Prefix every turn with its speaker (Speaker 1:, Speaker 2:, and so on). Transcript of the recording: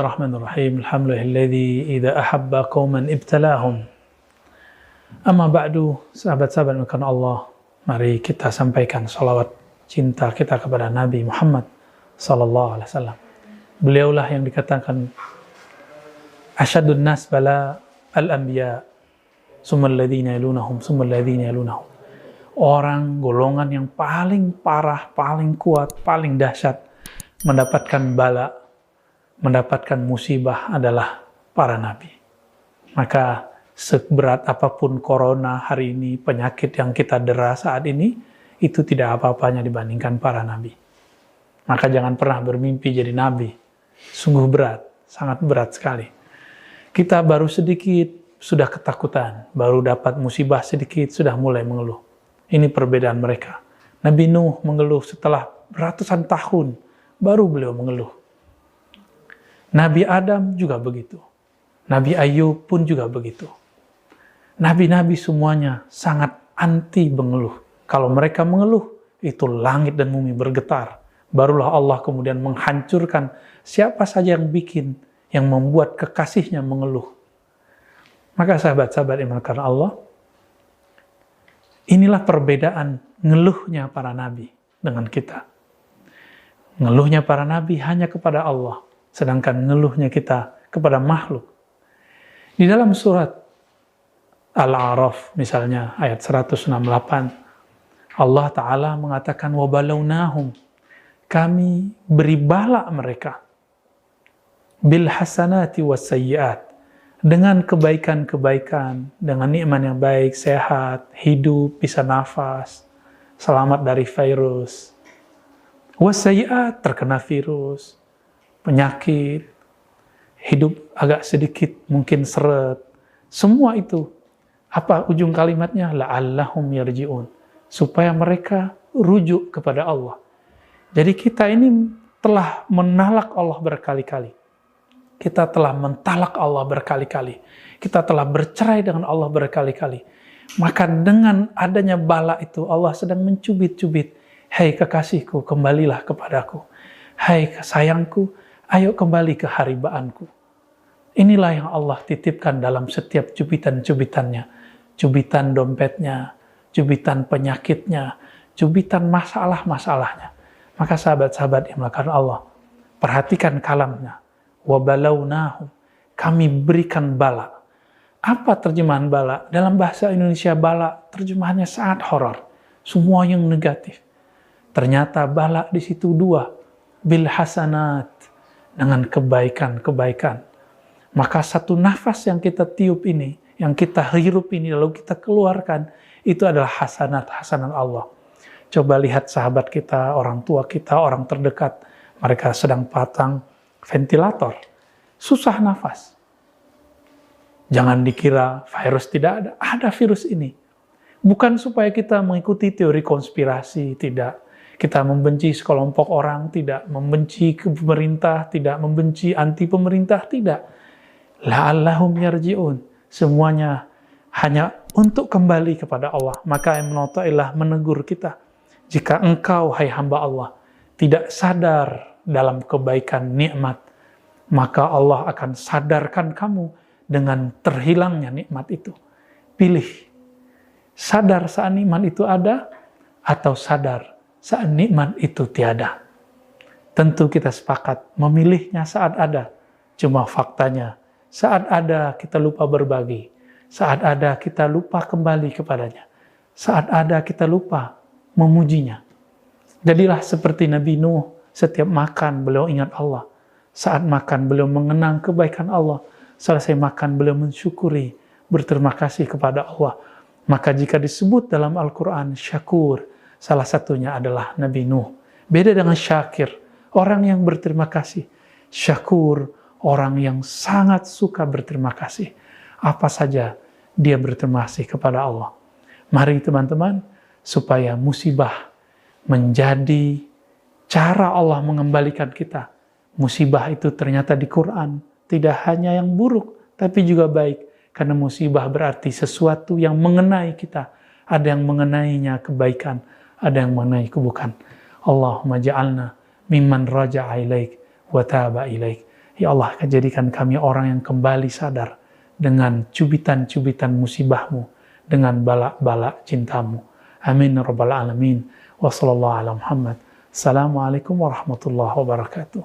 Speaker 1: Bismillahirrahmanirrahim. Alhamdulillahilladzi idza ahabba qauman ibtalahum. Amma ba'du, sahabat-sahabat yang Allah, mari kita sampaikan salawat cinta kita kepada Nabi Muhammad sallallahu alaihi wasallam. Beliaulah yang dikatakan asyadun nas bala al-anbiya, summal ladzina yalunahum, summal ladzina yalunahum. Orang golongan yang paling parah, paling kuat, paling dahsyat mendapatkan bala, mendapatkan musibah adalah para nabi. Maka seberat apapun corona hari ini, penyakit yang kita dera saat ini, itu tidak apa-apanya dibandingkan para nabi. Maka jangan pernah bermimpi jadi nabi. Sungguh berat, sangat berat sekali. Kita baru sedikit sudah ketakutan, baru dapat musibah sedikit sudah mulai mengeluh. Ini perbedaan mereka. Nabi Nuh mengeluh setelah ratusan tahun, baru beliau mengeluh. Nabi Adam juga begitu. Nabi Ayub pun juga begitu. Nabi-nabi semuanya sangat anti mengeluh. Kalau mereka mengeluh, itu langit dan bumi bergetar. Barulah Allah kemudian menghancurkan siapa saja yang bikin, yang membuat kekasihnya mengeluh. Maka sahabat-sahabat yang dimuliakan Allah, inilah perbedaan ngeluhnya para nabi dengan kita. Ngeluhnya para nabi hanya kepada Allah, sedangkan ngeluhnya kita kepada makhluk. Di dalam surat Al-A'raf misalnya ayat 168, Allah Ta'ala mengatakan wabalawnahum, kami beri bala mereka bil hasanati was sayyiat, dengan kebaikan-kebaikan, dengan nikmat yang baik, sehat, hidup, bisa nafas, selamat dari virus. Was sayyiat, terkena virus, penyakit, hidup agak sedikit mungkin seret. Semua itu, apa ujung kalimatnya? La'allahum yarji'un. Supaya mereka rujuk kepada Allah. Jadi kita ini telah menalak Allah berkali-kali. Kita telah mentalak Allah berkali-kali. Kita telah bercerai dengan Allah berkali-kali. Maka dengan adanya bala itu, Allah sedang mencubit-cubit. Hai kekasihku, kembalilah kepadaku. Hai sayangku, ayo kembali ke haribaanku. Inilah yang Allah titipkan dalam setiap cubitan-cubitannya. Cubitan dompetnya, cubitan penyakitnya, cubitan masalah-masalahnya. Maka sahabat-sahabat yang melakukan Allah, perhatikan kalamnya. Wabalawnahum, kami berikan bala. Apa terjemahan bala? Dalam bahasa Indonesia bala terjemahannya sangat horor. Semua yang negatif. Ternyata bala di situ dua. Bil hasanat, dengan kebaikan-kebaikan. Maka satu nafas yang kita tiup ini, yang kita hirup ini, lalu kita keluarkan, itu adalah hasanat-hasanat Allah. Coba lihat sahabat kita, orang tua kita, orang terdekat, mereka sedang pasang ventilator, susah nafas. Jangan dikira virus tidak ada virus ini. Bukan supaya kita mengikuti teori konspirasi, tidak. Kita membenci sekelompok orang, tidak. Membenci pemerintah, tidak. Membenci anti pemerintah, tidak. La'allahum yarji'un. Semuanya hanya untuk kembali kepada Allah. Maka Ibnu Athaillah menegur kita. Jika engkau, hai hamba Allah, tidak sadar dalam kebaikan nikmat, maka Allah akan sadarkan kamu dengan terhilangnya nikmat itu. Pilih. Sadar saat nikmat itu ada, atau sadar saat nikmat itu tiada. Tentu kita sepakat memilihnya saat ada. Cuma faktanya, saat ada kita lupa berbagi. Saat ada kita lupa kembali kepadanya. Saat ada kita lupa memujinya. Jadilah seperti Nabi Nuh, setiap makan beliau ingat Allah. Saat makan beliau mengenang kebaikan Allah. Selesai makan beliau mensyukuri, berterima kasih kepada Allah. Maka jika disebut dalam Al-Quran syakur, salah satunya adalah Nabi Nuh. Beda dengan syakir, orang yang berterima kasih. Syakur, orang yang sangat suka berterima kasih. Apa saja dia berterima kasih kepada Allah. Mari teman-teman, supaya musibah menjadi cara Allah mengembalikan kita. Musibah itu ternyata di Quran tidak hanya yang buruk, tapi juga baik. Karena musibah berarti sesuatu yang mengenai kita. Ada yang mengenainya kebaikan, ada yang mengenai keburukan. Allahumma ja'alna mimman raja'a ilaik wa taba ilaik. Ya Allah, jadikan kami orang yang kembali sadar dengan cubitan-cubitan musibahmu, dengan balak-balak cintamu. Amin ya rabbal alamin. Wa sallallahu ala Muhammad. Assalamualaikum warahmatullahi wabarakatuh.